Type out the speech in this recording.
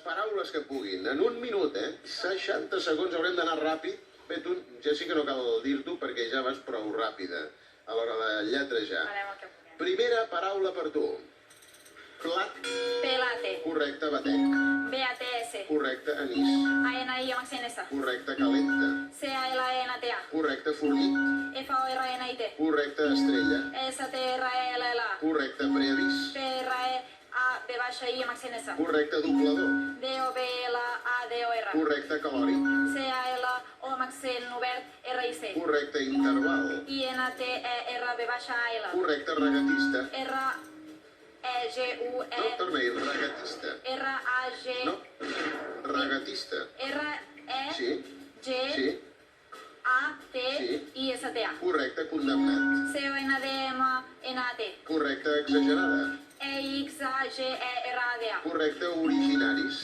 paraules que puguin. En un minut, 60 segons, haurem d'anar ràpid. Bé, tu ja sí que no cal dir-t'ho perquè ja vas prou ràpida a l'hora de lletrejar. Farem el que puguem. Primera paraula per tu. Plat. Pelate. Correcte, batec. BATS. Correcte, anís. ANI amb accent S. Correcte, calenta. CALNTA. Correcte, fornit. FORNIT. Correcte, estrella. STRLLA. Correcte, preavís. PREABI amb accent S. Correcte, doblador. DOBLADOR. Correcte, calòric. CALO amb accent obert RIC. Correcte, interval. INTERBAL. Correcte, regatista. REGUE. No, torna-hi, regatista. RAG. No, regatista. Sí, sí, REGATISTA. correcte, condemnat. CONDMNAT. Correcte, exagerada. EXAGERADA. Correcte, originaris.